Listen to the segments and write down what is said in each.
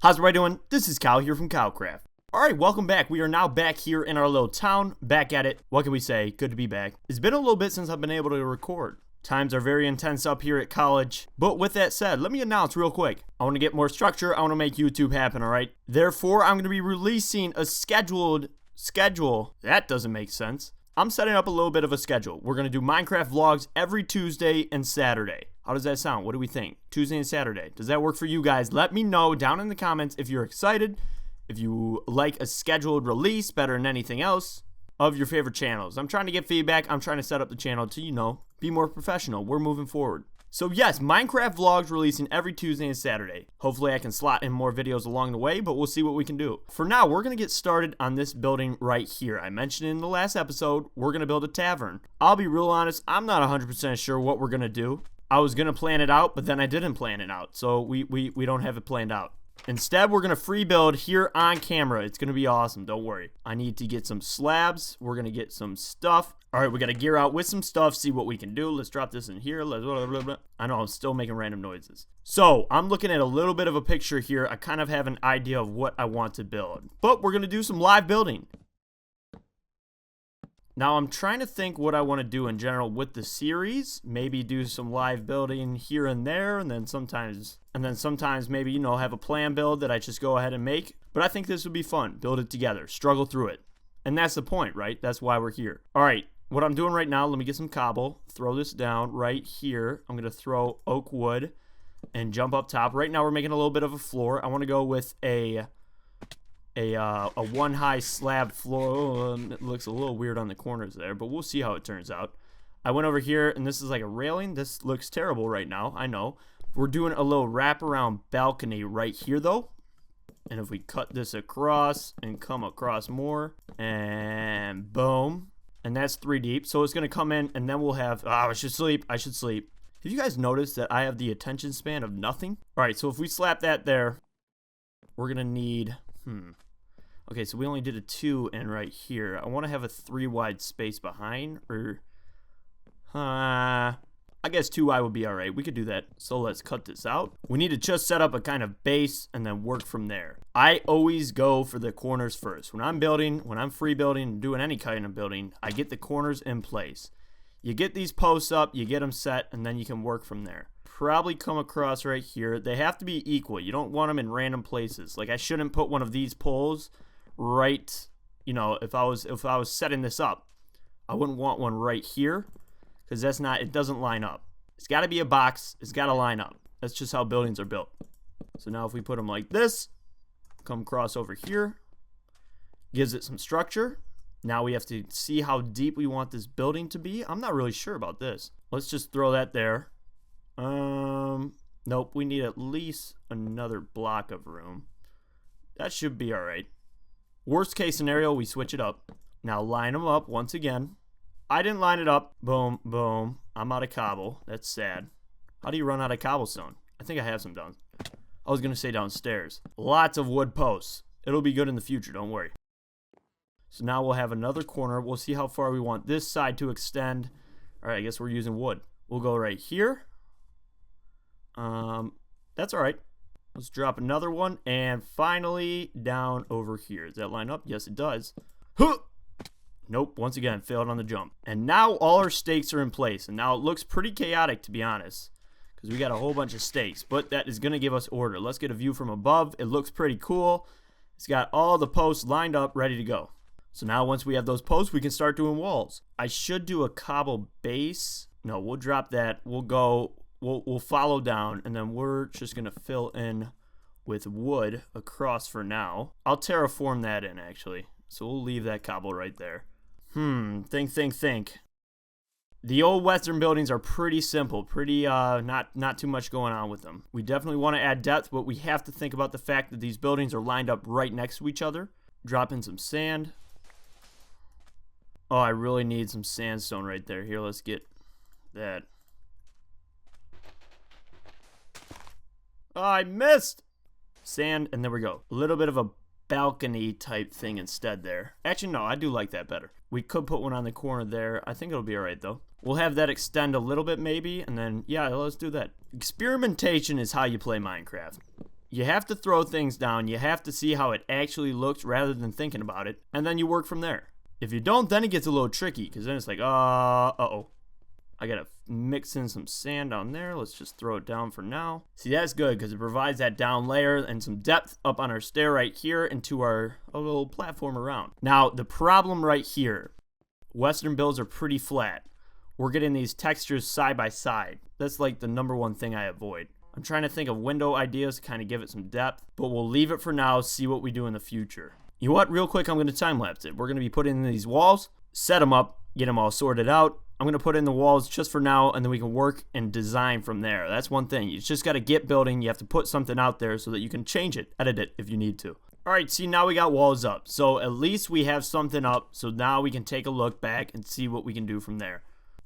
How's everybody doing? This is Kyle here from KyleCraft. Alright, welcome back. We are now back here in our little town. Back at it. What can we say? Good to be back. It's been a little bit since I've been able to record. Times are very intense up here at college. But with that said, let me announce real quick. I want to get more structure. I want to make YouTube happen, alright? Therefore, I'm going to be releasing a scheduled schedule. That doesn't make sense. I'm setting up a little bit of a schedule. We're going to do Minecraft vlogs every Tuesday and Saturday. How does that sound? What do we think? Tuesday and Saturday. Does that work for you guys? Let me know down in the comments if you're excited, if you like a scheduled release better than anything else of your favorite channels. I'm trying to get feedback. I'm trying to set up the channel to, be more professional. We're moving forward. So yes, Minecraft vlogs releasing every Tuesday and Saturday. Hopefully I can slot in more videos along the way, but we'll see what we can do. For now, we're going to get started on this building right here. I mentioned in the last episode, we're going to build a tavern. I'll be real honest, I'm not 100% sure what we're going to do. I was going to plan it out, but then I didn't plan it out. So we don't have it planned out. Instead, we're going to free build here on camera. It's going to be awesome. Don't worry. I need to get some slabs. We're going to get some stuff. All right, we got to gear out with some stuff, see what we can do. Let's drop this in here. Blah, blah, blah, blah. I know I'm still making random noises. So I'm looking at a little bit of a picture here. I kind of have an idea of what I want to build. But we're going to do some live building. Now, I'm trying to think what I want to do in general with the series. Maybe do some live building here and there, and then sometimes maybe, have a plan build that I just go ahead and make. But I think this would be fun. Build it together. Struggle through it. And that's the point, right? That's why we're here. All right, what I'm doing right now, let me get some cobble. Throw this down right here. I'm going to throw oak wood and jump up top. Right now, we're making a little bit of a floor. I want to go with a one high slab floor. It looks a little weird on the corners there, but we'll see how it turns out. I went over here and this is like a railing. This looks terrible right now, I know. We're doing a little wraparound balcony right here though. And if we cut this across and come across more, and boom, and that's 3 deep. So it's gonna come in and then we'll have, I should sleep. Have you guys noticed that I have the attention span of nothing? All right, so if we slap that there, we're gonna need, okay, so we only did a 2 in right here. I want to have a 3 wide space behind, or I guess 2 wide would be all right. We could do that. So let's cut this out. We need to just set up a kind of base and then work from there. I always go for the corners first. When I'm building, when I'm free building, doing any kind of building, I get the corners in place. You get these posts up, you get them set, and then you can work from there. Probably come across right here. They have to be equal. You don't want them in random places. Like I shouldn't put one of these poles right, if I was setting this up, I wouldn't want one right here because it doesn't line up. It's got to be a box. It's got to line up. That's just how buildings are built. So now if we put them like this, come across over here, gives it some structure. Now we have to see how deep we want this building to be. I'm not really sure about this. Let's just throw that there. Nope, we need at least another block of room. That should be all right. Worst case scenario, we switch it up. Now line them up once again. I didn't line it up. Boom, boom. I'm out of cobble. That's sad. How do you run out of cobblestone? I think I have some down. I was going to say downstairs. Lots of wood posts. It'll be good in the future, don't worry. So now we'll have another corner. We'll see how far we want this side to extend. All right, I guess we're using wood. We'll go right here. That's all right. Let's drop another one, and finally down over here. Does that line up? Yes, it does. Huh! Nope, once again, failed on the jump. And now all our stakes are in place, and now it looks pretty chaotic, to be honest, because we got a whole bunch of stakes, but that is going to give us order. Let's get a view from above. It looks pretty cool. It's got all the posts lined up, ready to go. So now once we have those posts, we can start doing walls. I should do a cobble base. No, we'll drop that. We'll follow down, and then we're just going to fill in with wood across for now. I'll terraform that in, actually. So we'll leave that cobble right there. Think. The old Western buildings are pretty simple. Pretty, not too much going on with them. We definitely want to add depth, but we have to think about the fact that these buildings are lined up right next to each other. Drop in some sand. Oh, I really need some sandstone right there. Here, let's get that. Oh, I missed! Sand, and there we go. A little bit of a balcony type thing instead there. Actually, no, I do like that better. We could put one on the corner there. I think it'll be all right, though. We'll have that extend a little bit, maybe, and then, yeah, let's do that. Experimentation is how you play Minecraft. You have to throw things down. You have to see how it actually looks rather than thinking about it. And then you work from there. If you don't, then it gets a little tricky. Because then it's like, uh-oh. I got to mix in some sand down there. Let's just throw it down for now. See, that's good because it provides that down layer and some depth up on our stair right here into our little platform around. Now, the problem right here, Western builds are pretty flat. We're getting these textures side by side. That's like the number one thing I avoid. I'm trying to think of window ideas to kind of give it some depth, but we'll leave it for now, see what we do in the future. You know what? Real quick, I'm going to time-lapse it. We're going to be putting in these walls, set them up, get them all sorted out. I'm going to put in the walls just for now, and then we can work and design from there. That's one thing. You just got to get building. You have to put something out there so that you can change it, edit it if you need to. All right, see, now we got walls up. So at least we have something up, so now we can take a look back and see what we can do from there.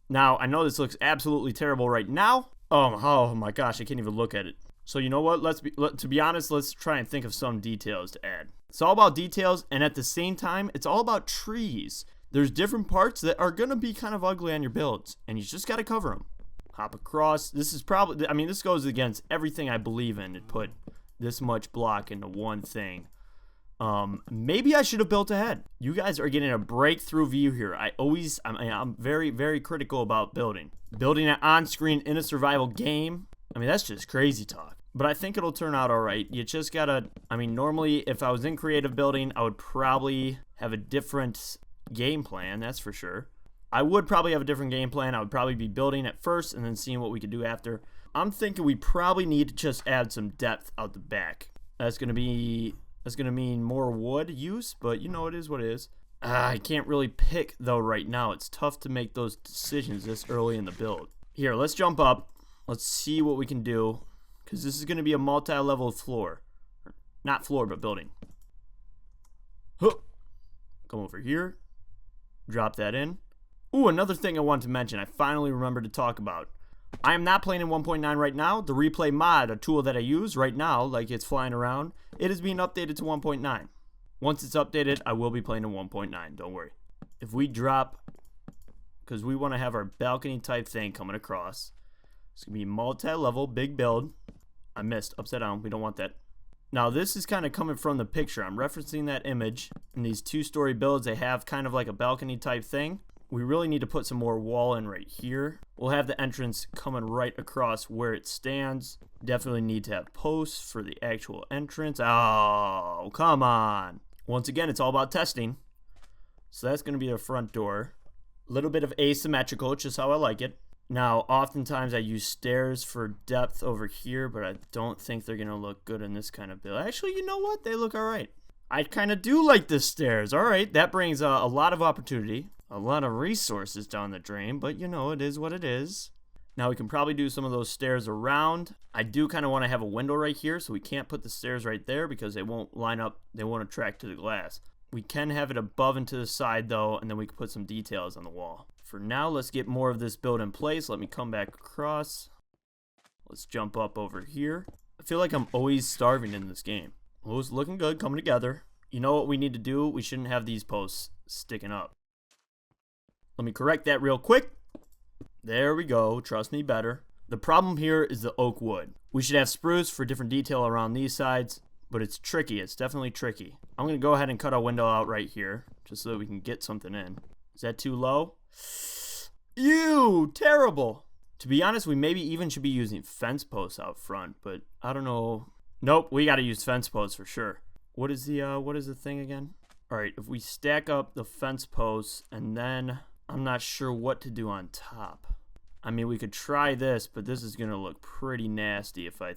Now, I know this looks absolutely terrible right now. Oh my gosh, I can't even look at it. So you know what? To be honest, let's try and think of some details to add. It's all about details, and at the same time, it's all about trees. There's different parts that are going to be kind of ugly on your builds, and you just got to cover them. Hop across. This is probably, I mean, this goes against everything I believe in to put this much block into one thing. Maybe I should have built ahead. You guys are getting a breakthrough view here. I'm very, very critical about building. Building it on screen in a survival game, I mean, that's just crazy talk. But I think it'll turn out all right. You just gotta, I mean, normally if I was in creative building, I would probably have a different game plan, that's for sure. I would probably have a different game plan. I would probably be building at first and then seeing what we could do after. I'm thinking we probably need to just add some depth out the back. That's gonna mean more wood use, but you know, it is what it is. I can't really pick though right now. It's tough to make those decisions this early in the build. Here, let's jump up. Let's see what we can do, because this is going to be a multi-level floor. Not floor, but building. Huh. Come over here. Drop that in. Ooh, another thing I wanted to mention. I finally remembered to talk about. I am not playing in 1.9 right now. The replay mod, a tool that I use right now, like it's flying around, it is being updated to 1.9. Once it's updated, I will be playing in 1.9. Don't worry. If we drop, because we want to have our balcony type thing coming across. It's going to be multi-level, big build. I missed. Upside down. We don't want that. Now, this is kind of coming from the picture. I'm referencing that image. In these two-story builds, they have kind of like a balcony type thing. We really need to put some more wall in right here. We'll have the entrance coming right across where it stands. Definitely need to have posts for the actual entrance. Oh, come on. Once again, it's all about testing. So that's going to be the front door. A little bit of asymmetrical, just how I like it. Now, oftentimes I use stairs for depth over here, but I don't think they're going to look good in this kind of build. Actually, you know what? They look all right. I kind of do like the stairs. All right, that brings a lot of opportunity, a lot of resources down the drain, but you know, it is what it is. Now, we can probably do some of those stairs around. I do kind of want to have a window right here, so we can't put the stairs right there because they won't line up. They won't attract to the glass. We can have it above and to the side, though, and then we can put some details on the wall. For now, let's get more of this build in place. Let me come back across. Let's jump up over here. I feel like I'm always starving in this game. Oh, it's looking good, coming together. You know what we need to do? We shouldn't have these posts sticking up. Let me correct that real quick. There we go. Trust me better. The problem here is the oak wood. We should have spruce for different detail around these sides, but it's tricky. It's definitely tricky. I'm going to go ahead and cut our window out right here just so that we can get something in. Is that too low? Ew, terrible. To be honest, we maybe even should be using fence posts out front, but I don't know. Nope, we got to use fence posts for sure. What is the thing again? All right, if we stack up the fence posts and then I'm not sure what to do on top. I mean, we could try this, but this is going to look pretty nasty if I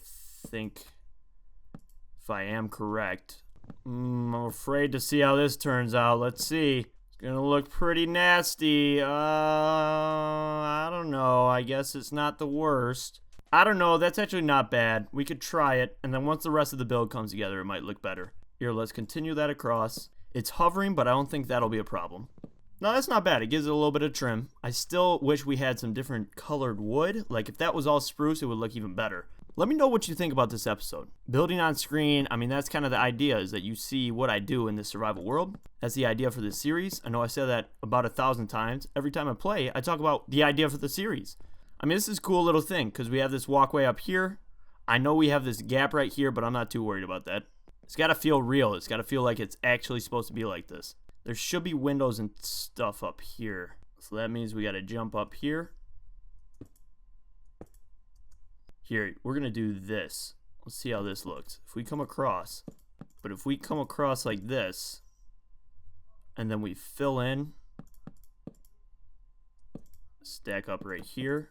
am correct. I'm afraid to see how this turns out. Let's see. It's going to look pretty nasty. I don't know. I guess it's not the worst. I don't know. That's actually not bad. We could try it, and then once the rest of the build comes together, it might look better. Here, let's continue that across. It's hovering, but I don't think that'll be a problem. No, that's not bad. It gives it a little bit of trim. I still wish we had some different colored wood. Like, if that was all spruce, it would look even better. Let me know what you think about this episode. Building on screen, I mean, that's kind of the idea, is that you see what I do in this survival world. That's the idea for this series. I know I said that about 1,000 times. Every time I play, I talk about the idea for the series. I mean, this is a cool little thing, because we have this walkway up here. I know we have this gap right here, but I'm not too worried about that. It's got to feel real. It's got to feel like it's actually supposed to be like this. There should be windows and stuff up here. So that means we got to jump up here. Here, we're going to do this. Let's see how this looks. If we come across, but if we come across like this, and then we fill in, stack up right here.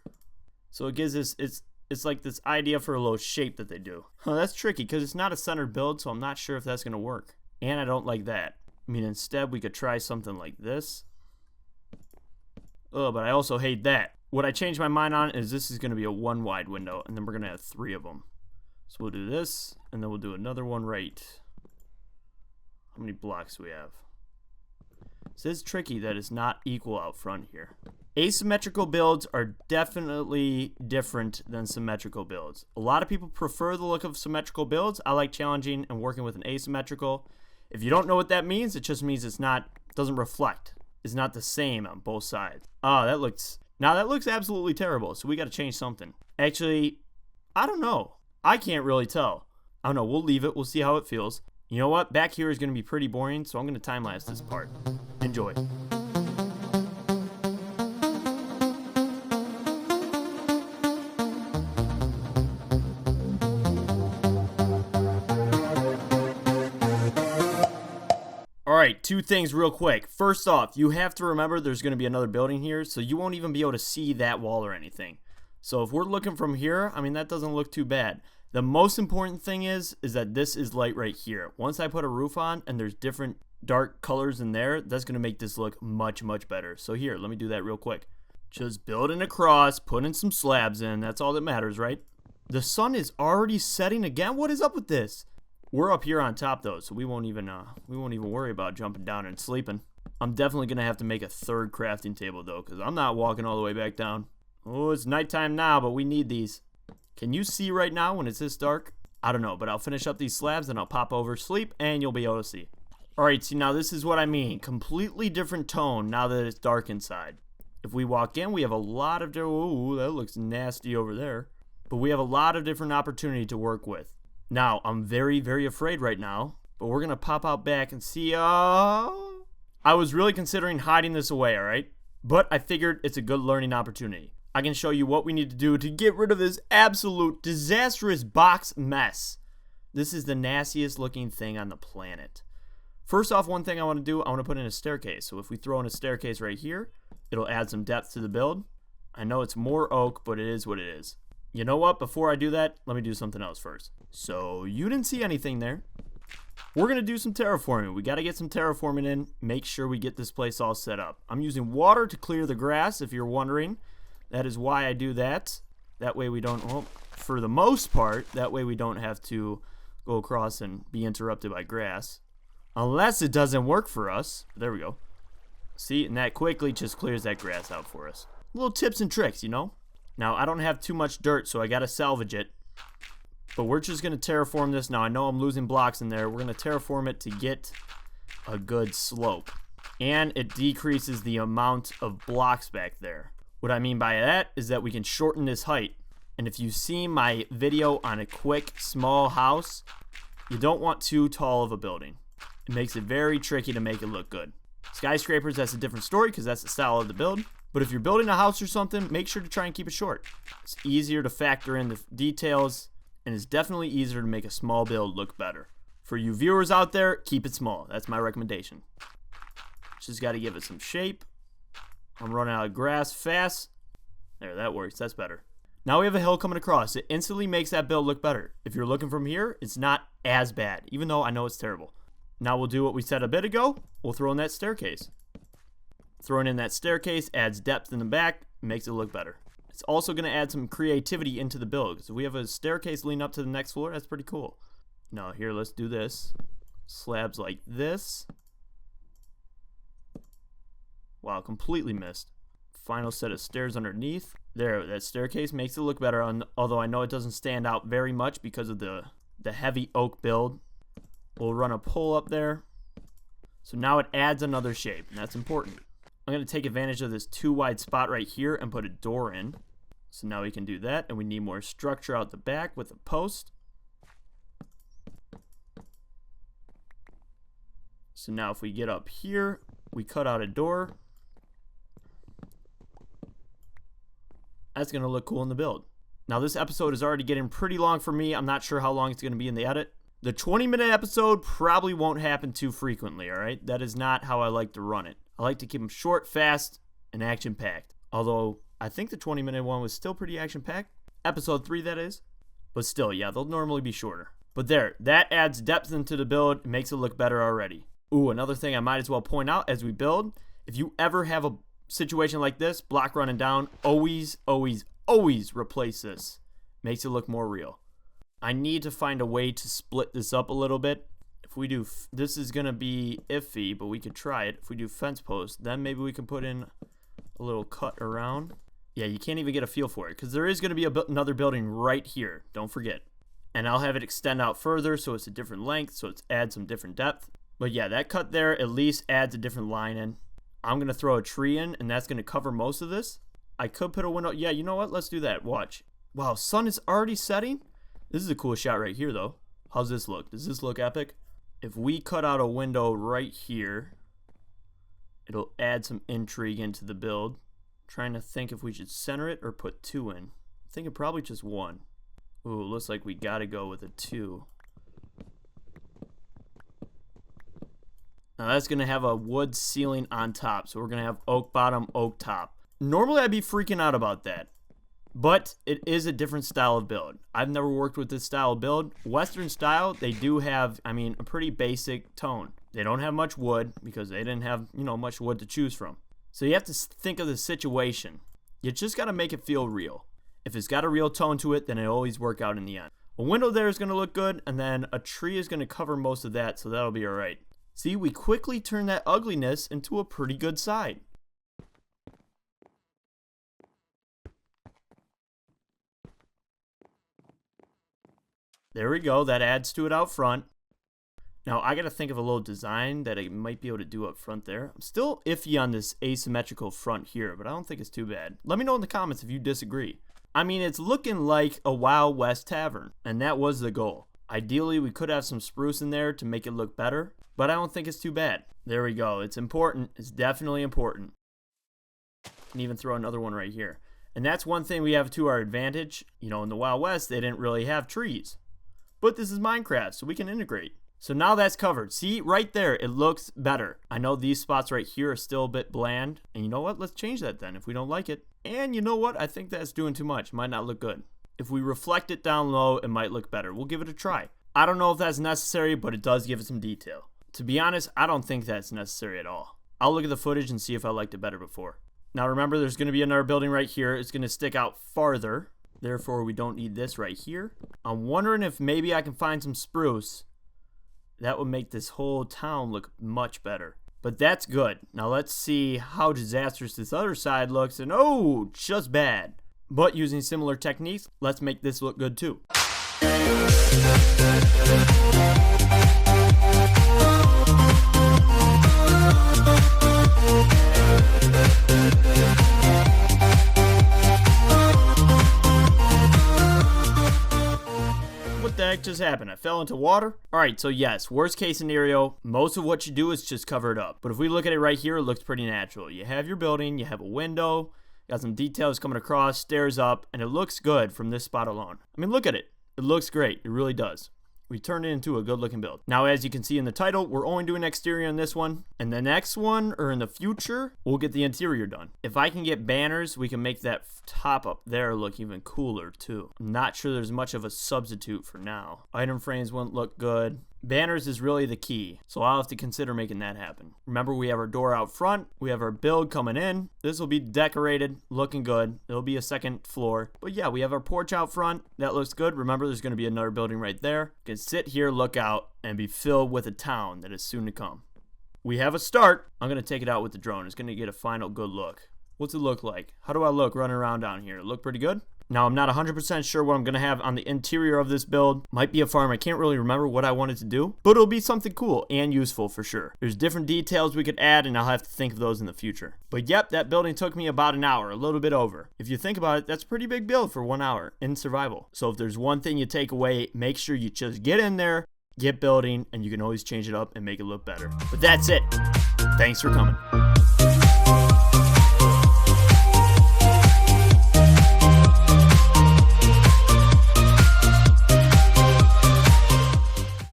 So it gives us, it's like this idea for a little shape that they do. Oh, that's tricky because it's not a centered build, so I'm not sure if that's going to work. And I don't like that. I mean, instead we could try something like this. Oh, but I also hate that. What I changed my mind on is this is going to be a 1 wide window, and then we're going to have 3 of them. So we'll do this, and then we'll do another one right. How many blocks do we have? So it's tricky that it's not equal out front here. Asymmetrical builds are definitely different than symmetrical builds. A lot of people prefer the look of symmetrical builds. I like challenging and working with an asymmetrical. If you don't know what that means, it just means it's not, doesn't reflect. It's not the same on both sides. Oh, that looks absolutely terrible. So we got to change something. Actually, I don't know. I can't really tell. I don't know. We'll leave it. We'll see how it feels. You know what? Back here is going to be pretty boring, so I'm going to time-lapse this part. Enjoy. Alright, 2 things real quick. First off, you have to remember there's going to be another building here, so you won't even be able to see that wall or anything. So if we're looking from here, I mean, that doesn't look too bad. The most important thing is that this is light right here. Once I put a roof on and there's different dark colors in there, that's going to make this look much, much better. So here, let me do that real quick. Just building across, putting some slabs in. That's all that matters, right? The sun is already setting again? What is up with this? We're up here on top though, so we won't even worry about jumping down and sleeping. I'm definitely going to have to make a 3rd crafting table though, because I'm not walking all the way back down. Oh, it's nighttime now, but we need these. Can you see right now when it's this dark? I don't know, but I'll finish up these slabs and I'll pop over, sleep, and you'll be able to see. Alright, see now this is what I mean. Completely different tone now that it's dark inside. If we walk in, we have a lot of, ooh, that looks nasty over there. But we have a lot of different opportunity to work with. Now, I'm very, very afraid right now, but we're going to pop out back and see, I was really considering hiding this away, alright? But I figured it's a good learning opportunity. I can show you what we need to do to get rid of this absolute disastrous box mess. This is the nastiest looking thing on the planet. First off, one thing I want to do, I want to put in a staircase. So if we throw in a staircase right here, it'll add some depth to the build. I know it's more oak, but it is what it is. You know what? Before I do that, let me do something else first. So you didn't see anything there. We're going to do some terraforming. We got to get some terraforming in. Make sure we get this place all set up. I'm using water to clear the grass, if you're wondering. That is why I do that. That way we don't, well, for the most part, that way we don't have to go across and be interrupted by grass. Unless it doesn't work for us. There we go. See, and that quickly just clears that grass out for us. Little tips and tricks, you know? Now, I don't have too much dirt, so I got to salvage it. But we're just going to terraform this. Now, I know I'm losing blocks in there. We're going to terraform it to get a good slope. And it decreases the amount of blocks back there. What I mean by that is that we can shorten this height. And if you see my video on a quick, small house, you don't want too tall of a building. It makes it very tricky to make it look good. Skyscrapers, that's a different story because that's the style of the build. But if you're building a house or something, make sure to try and keep it short. It's easier to factor in the details, and it's definitely easier to make a small build look better. For you viewers out there, keep it small. That's my recommendation. Just got to give it some shape. I'm running out of grass fast. There, that works. That's better. Now we have a hill coming across. It instantly makes that build look better. If you're looking from here, it's not as bad, even though I know it's terrible. Now we'll do what we said a bit ago. We'll throw in that staircase. Throwing in that staircase adds depth in the back, makes it look better. It's also going to add some creativity into the build. So if we have a staircase leading up to the next floor, that's pretty cool. Now here, let's do this. Slabs like this. Wow, completely missed. Final set of stairs underneath. There, that staircase makes it look better, although I know it doesn't stand out very much because of the heavy oak build. We'll run a pole up there. So now it adds another shape, and that's important. I'm going to take advantage of this too wide spot right here and put a door in. So now we can do that, and we need more structure out the back with a post. So now if we get up here, we cut out a door. That's going to look cool in the build. Now this episode is already getting pretty long for me. I'm not sure how long it's going to be in the edit. The 20-minute episode probably won't happen too frequently, all right? That is not how I like to run it. I like to keep them short, fast, and action-packed. Although, I think the 20-minute one was still pretty action-packed. Episode 3, that is. But still, yeah, they'll normally be shorter. But there, that adds depth into the build. It makes it look better already. Ooh, another thing I might as well point out as we build. If you ever have a situation like this, block running down, always, always, always replace this. Makes it look more real. I need to find a way to split this up a little bit. If we do, this is going to be iffy, but we could try it. If we do fence post, then maybe we can put in a little cut around. Yeah, you can't even get a feel for it because there is going to be another building right here. Don't forget. And I'll have it extend out further so it's a different length, so it adds some different depth. But yeah, that cut there at least adds a different line in. I'm going to throw a tree in, and that's going to cover most of this. I could put a window. Yeah, you know what? Let's do that. Watch. Wow, sun is already setting? This is a cool shot right here, though. How's this look? Does this look epic? If we cut out a window right here, it'll add some intrigue into the build. I'm trying to think if we should center it or put 2 in. I'm thinking probably just 1. Ooh, looks like we got to go with a 2. Now that's going to have a wood ceiling on top. So we're going to have oak bottom, oak top. Normally I'd be freaking out about that. But it is a different style of build. I've never worked with this style of build. Western style, they do have, I mean, a pretty basic tone. They don't have much wood because they didn't have, much wood to choose from. So you have to think of the situation. You just got to make it feel real. If it's got a real tone to it, then it'll always work out in the end. A window there is going to look good, and then a tree is going to cover most of that, so that'll be all right. See, we quickly turn that ugliness into a pretty good side. There we go. That adds to it out front. Now, I got to think of a little design that I might be able to do up front there. I'm still iffy on this asymmetrical front here, but I don't think it's too bad. Let me know in the comments if you disagree. I mean, it's looking like a Wild West tavern, and that was the goal. Ideally, we could have some spruce in there to make it look better, but I don't think it's too bad. There we go. It's important. It's definitely important. And even throw another one right here. And that's one thing we have to our advantage. In the Wild West, they didn't really have trees. But this is Minecraft, so we can integrate. So now that's covered. See, right there, it looks better. I know these spots right here are still a bit bland. And you know what? Let's change that then if we don't like it. And you know what? I think that's doing too much. Might not look good. If we reflect it down low, it might look better. We'll give it a try. I don't know if that's necessary, but it does give it some detail. To be honest, I don't think that's necessary at all. I'll look at the footage and see if I liked it better before. Now remember, there's going to be another building right here. It's going to stick out farther. Therefore, we don't need this right here. I'm wondering if maybe I can find some spruce. That would make this whole town look much better. But that's good. Now let's see how disastrous this other side looks. And oh, just bad. But using similar techniques, let's make this look good too. What the heck just happened? I fell into water? Alright, so yes, worst case scenario, most of what you do is just cover it up. But if we look at it right here, it looks pretty natural. You have your building, you have a window, got some details coming across, stairs up, and it looks good from this spot alone. I mean, look at it. It looks great. It really does. We turned it into a good looking build. Now, as you can see in the title, we're only doing exterior on this one. And the next one, or in the future, we'll get the interior done. If I can get banners, we can make that top up there look even cooler too. I'm not sure there's much of a substitute for now. Item frames wouldn't look good. Banners is really the key, so I'll have to consider making that happen. Remember, we have our door out front, we have our build coming in. This will be decorated, looking good. There'll be a second floor. But yeah, we have our porch out front. That looks good. Remember, there's going to be another building right there. You can sit here, look out, and be filled with a town that is soon to come. We have a start. I'm going to take it out with the drone. It's going to get a final good look. What's it look like? How do I look running around down here? Look pretty good? Now, I'm not 100% sure what I'm going to have on the interior of this build. Might be a farm. I can't really remember what I wanted to do, but it'll be something cool and useful for sure. There's different details we could add, and I'll have to think of those in the future. But yep, that building took me about an hour, a little bit over. If you think about it, that's a pretty big build for 1 hour in survival. So if there's one thing you take away, make sure you just get in there, get building, and you can always change it up and make it look better. But that's it. Thanks for coming.